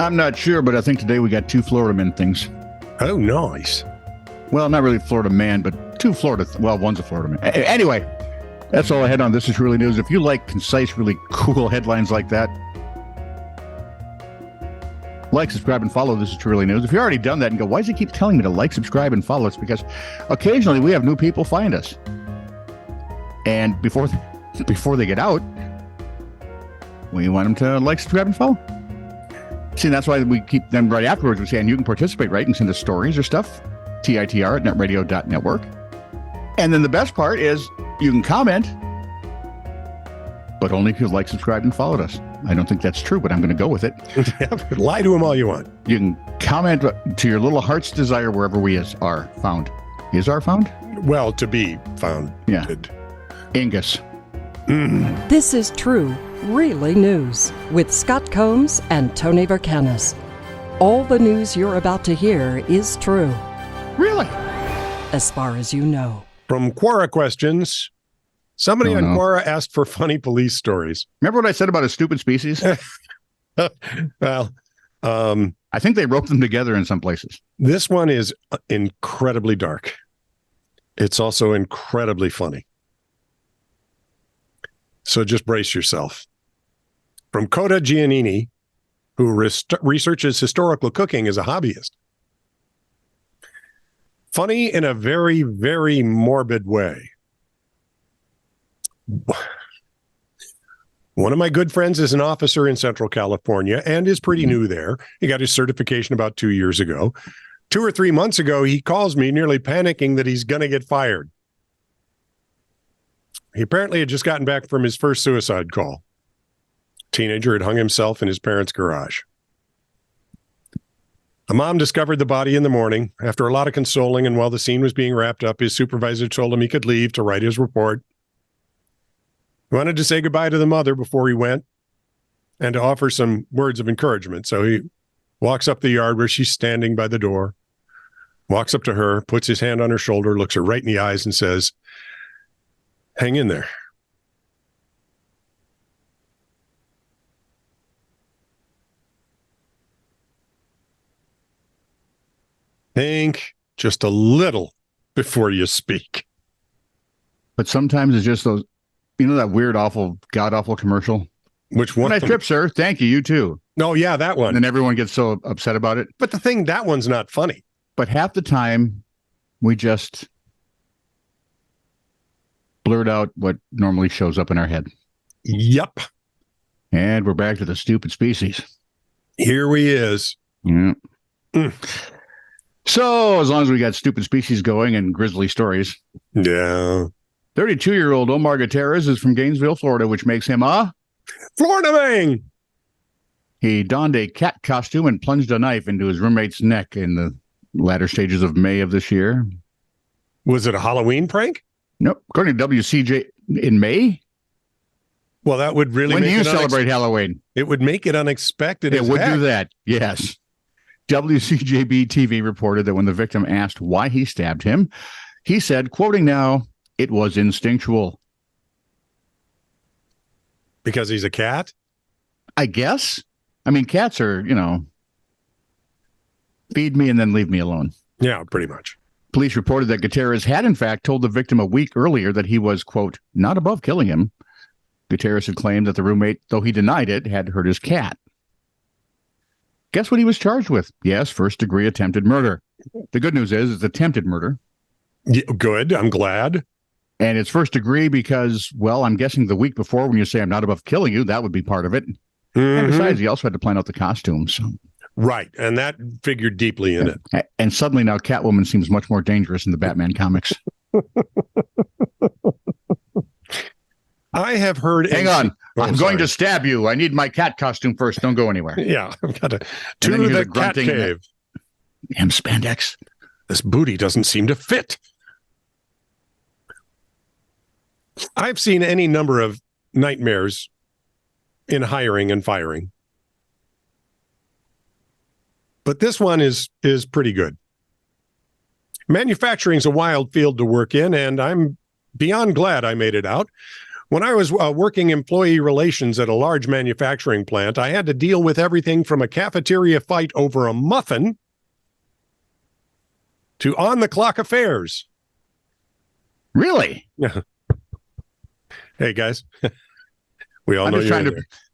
I'm not sure, but I think today we got 2 Florida men things. Oh, nice. Well, not really Florida man, but 2 Florida. Well, one's a Florida man. Anyway, that's all I had on This Is Truly News. If you like concise, really cool headlines like that, like, subscribe, and follow This Is Truly News. If you've already done that and go, why does he keep telling me to like, subscribe, and follow? It's because occasionally we have new people find us. And before they get out, we want them to like, subscribe, and follow. See, that's why we keep them right afterwards. We say, and you can participate, right? And send us stories or stuff. TITR@netradio.network. And then the best part is you can comment, but only if you like, subscribed, and followed us. I don't think that's true, but I'm going to go with it. Lie to him all you want. You can comment to your little heart's desire wherever we are found. Is our found? Well, to be found. Yeah. Angus. This is True, Really News with Scott Combs and Tony Vercanis. All the news you're about to hear is true. Really? As far as you know. From Quora questions, somebody on Quora asked for funny police stories. Remember what I said about a stupid species? Well, I think they roped them together in some places. This one is incredibly dark. It's also incredibly funny. So just brace yourself. From Coda Giannini, who researches historical cooking as a hobbyist. Funny in a very, very morbid way. One of my good friends is an officer in Central California and is pretty new there. He got his certification about 2 years ago. 2 or 3 months ago, he calls me nearly panicking that he's going to get fired. He apparently had just gotten back from his first suicide call. Teenager had hung himself in his parents' garage. A mom discovered the body in the morning. After a lot of consoling, and while the scene was being wrapped up, his supervisor told him he could leave to write his report. He wanted to say goodbye to the mother before he went and to offer some words of encouragement. So he walks up the yard where she's standing by the door, walks up to her, puts his hand on her shoulder, looks her right in the eyes and says, "Hang in there." Think just a little before you speak. But sometimes it's just those, you know, that weird, awful, god-awful commercial? Which one? Nice trip, sir. Thank you. You too. Oh, yeah, that one. And then everyone gets so upset about it. But the thing, that one's not funny. But half the time, we just blurt out what normally shows up in our head. Yep. And we're back to the stupid species. Here he is. Yeah. So, as long as we got stupid species going and grisly stories. Yeah. 32-year-old Omar Gutierrez is from Gainesville, Florida, which makes him a Florida man. He donned a cat costume and plunged a knife into his roommate's neck in the latter stages of May of this year. Was it a Halloween prank? Nope. According to WCJ, in May? Well, that would really when make do you it celebrate Halloween? It would make it unexpected. It would do that, yes. WCJB TV reported that when the victim asked why he stabbed him, he said, quoting now, "It was instinctual." Because he's a cat? I guess. I mean, cats are, feed me and then leave me alone. Yeah, pretty much. Police reported that Gutierrez had, in fact, told the victim a week earlier that he was, quote, not above killing him. Gutierrez had claimed that the roommate, though he denied it, had hurt his cat. Guess what he was charged with? Yes, first-degree attempted murder. The good news is it's attempted murder. Yeah, good. I'm glad. And it's first degree because, well, I'm guessing the week before when you say I'm not above killing you, that would be part of it. And besides, he also had to plan out the costumes. So. Right. And that figured deeply in it. And suddenly now Catwoman seems much more dangerous in the Batman comics. I have heard... Hang on. I'm going to stab you. I need my cat costume first. Don't go anywhere. Yeah. I've got to the cat cave. Damn spandex. This booty doesn't seem to fit. I've seen any number of nightmares in hiring and firing. But this one is pretty good. Manufacturing is a wild field to work in, and I'm beyond glad I made it out. When I was working employee relations at a large manufacturing plant, I had to deal with everything from a cafeteria fight over a muffin to on-the-clock affairs. Really? Yeah. Hey, guys. We all I'm know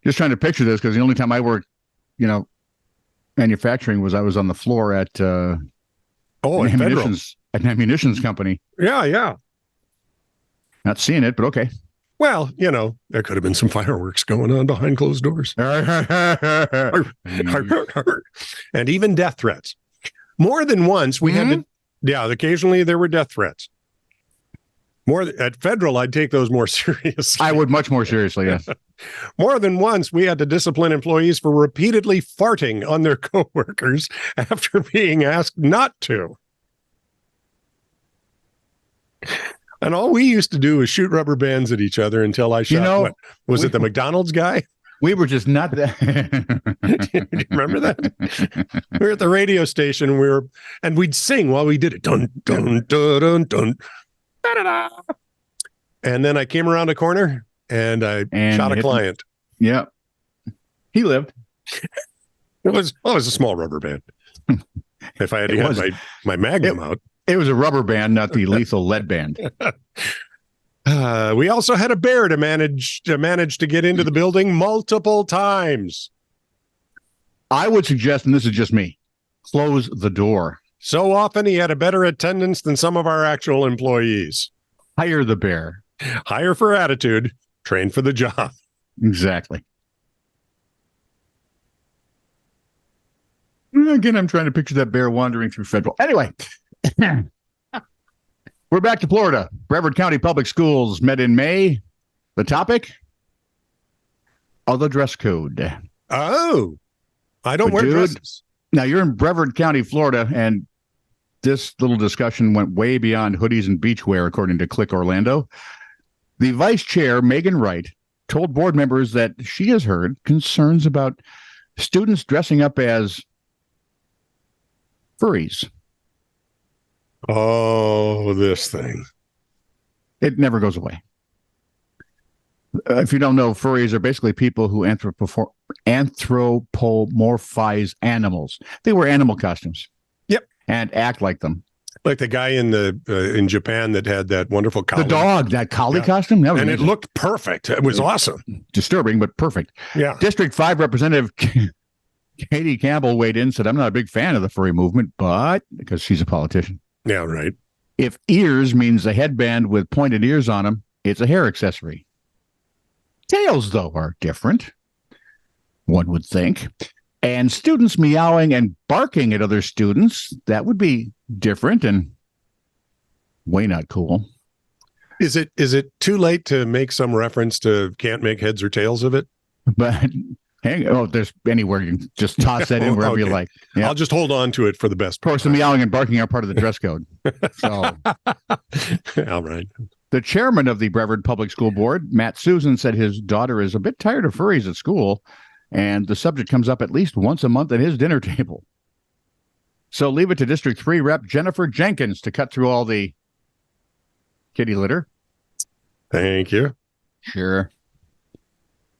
just trying to picture this because the only time I worked, manufacturing was I was on the floor at an ammunitions company. Yeah. Not seeing it, but okay. Well, there could have been some fireworks going on behind closed doors. And even death threats. More than once, we had to, occasionally there were death threats. At federal, I'd take those more seriously. I would much more seriously, yes. More than once, we had to discipline employees for repeatedly farting on their coworkers after being asked not to. And all we used to do was shoot rubber bands at each other until I shot, it the McDonald's guy? We were just not that. Do you remember that? We were at the radio station and we'd sing while we did it. Dun, dun, dun, dun, dun. Da-da-da. And then I came around a corner and I shot a client. Yeah. He lived. It was a small rubber band. If I had to get my Magnum out. It was a rubber band, not the lethal lead band. We also had a bear to manage to get into the building multiple times. I would suggest, and this is just me, close the door. So often he had a better attendance than some of our actual employees. Hire the bear. Hire for attitude, train for the job. Exactly. Again, I'm trying to picture that bear wandering through federal. Anyway, we're back to Florida. Brevard County Public Schools met in May. The topic? The dress code. Oh, I don't wear dresses. Now, you're in Brevard County, Florida, and this little discussion went way beyond hoodies and beachwear, according to Click Orlando. The vice chair, Megan Wright, told board members that she has heard concerns about students dressing up as furries. Oh, this thing. It never goes away. If you don't know, furries are basically people who anthropomorphize animals. They wear animal costumes. Yep. And act like them. Like the guy in Japan that had that wonderful collie. The dog, that collie costume. That was amazing. It looked perfect. It was awesome. Disturbing, but perfect. Yeah. District 5 Representative Katie Campbell weighed in and said, I'm not a big fan of the furry movement, but because she's a politician. Yeah, right. If ears means a headband with pointed ears on them, it's a hair accessory. Tails, though, are different, one would think. And students meowing and barking at other students, that would be different and way not cool. Is it too late to make some reference to can't make heads or tails of it? But there's anywhere you can just toss that in wherever you like. Yeah. I'll just hold on to it for the best part. Of course, the meowing and barking are part of the dress code. So, all right. The chairman of the Brevard Public School Board, Matt Susan, said his daughter is a bit tired of furries at school, and the subject comes up at least once a month at his dinner table. So leave it to District 3 Rep Jennifer Jenkins to cut through all the kitty litter. Thank you. Sure.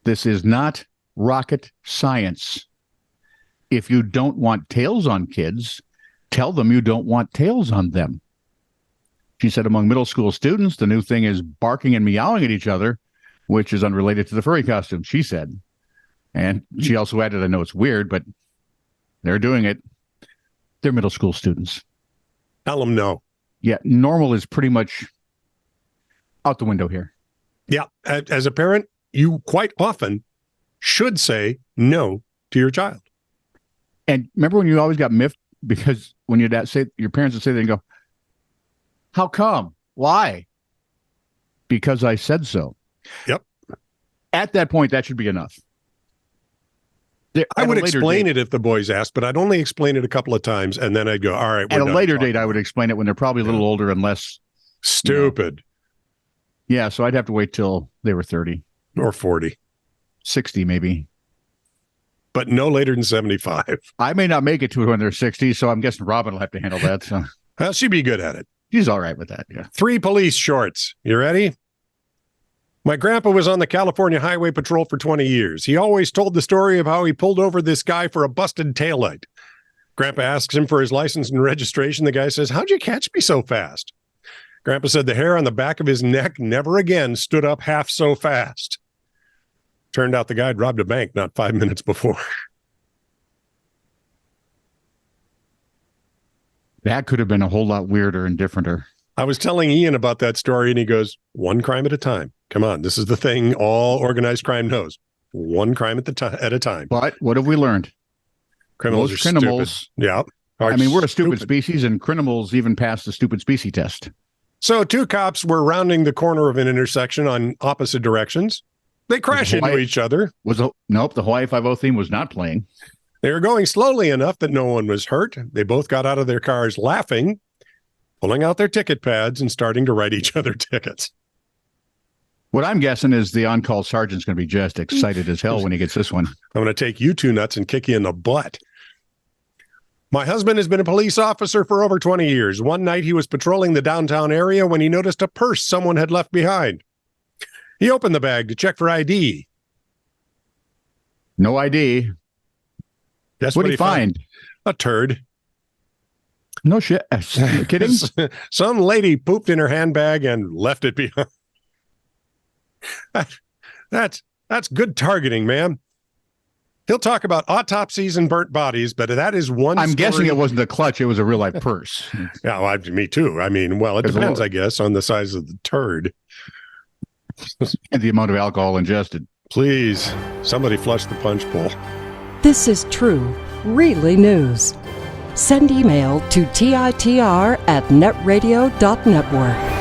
This is not rocket science. If you don't want tails on kids, tell them you don't want tails on them. She said among middle school students, the new thing is barking and meowing at each other, which is unrelated to the furry costume, she said. And she also added, I know it's weird, but they're doing it. They're middle school students. Tell them no. Yeah, normal is pretty much out the window here. Yeah, as a parent, you quite often should say no to your child. And remember when you always got miffed because when your parents would say that and go, how come? Why? Because I said so. Yep. At that point, that should be enough. I would explain it if the boys asked, but I'd only explain it a couple of times, and then I'd go, all right. At a later date, I would explain it when they're probably a little older and less stupid. Yeah, so I'd have to wait till they were 30. Or 40. 60, maybe. But no later than 75. I may not make it to it when they're 60, so I'm guessing Robin will have to handle that. So. Well, she'd be good at it. She's all right with that, yeah. 3 police shorts. You ready? My grandpa was on the California Highway Patrol for 20 years. He always told the story of how he pulled over this guy for a busted taillight. Grandpa asks him for his license and registration. The guy says, "How'd you catch me so fast?" Grandpa said the hair on the back of his neck never again stood up half so fast. Turned out the guy had robbed a bank not 5 minutes before. That could have been a whole lot weirder and differenter. I was telling Ian about that story, and he goes, "One crime at a time. Come on, this is the thing all organized crime knows. One crime at a time." But what have we learned? Criminals Most are criminals, stupid. Yeah. I mean, we're a stupid species, and criminals even pass the stupid species test. So 2 cops were rounding the corner of an intersection on opposite directions. They crash into each other. Nope, the Hawaii Five-0 theme was not playing. They were going slowly enough that no one was hurt. They both got out of their cars laughing, pulling out their ticket pads and starting to write each other tickets. What I'm guessing is the on-call sergeant's going to be just excited as hell when he gets this one. I'm going to take you 2 nuts and kick you in the butt. My husband has been a police officer for over 20 years. One night he was patrolling the downtown area when he noticed a purse someone had left behind. He opened the bag to check for ID. No ID. Guess what did he find? A turd. No shit. You kidding? Some lady pooped in her handbag and left it behind. That's good targeting, man. He'll talk about autopsies and burnt bodies, but that is one I'm story. guessing it wasn't a clutch. It was a real-life purse. Yeah, well, me too. I mean, well, it depends, I guess, on the size of the turd. And the amount of alcohol ingested. Please, somebody flush the punch bowl. This is true, really news. Send email to TITR@netradio.network.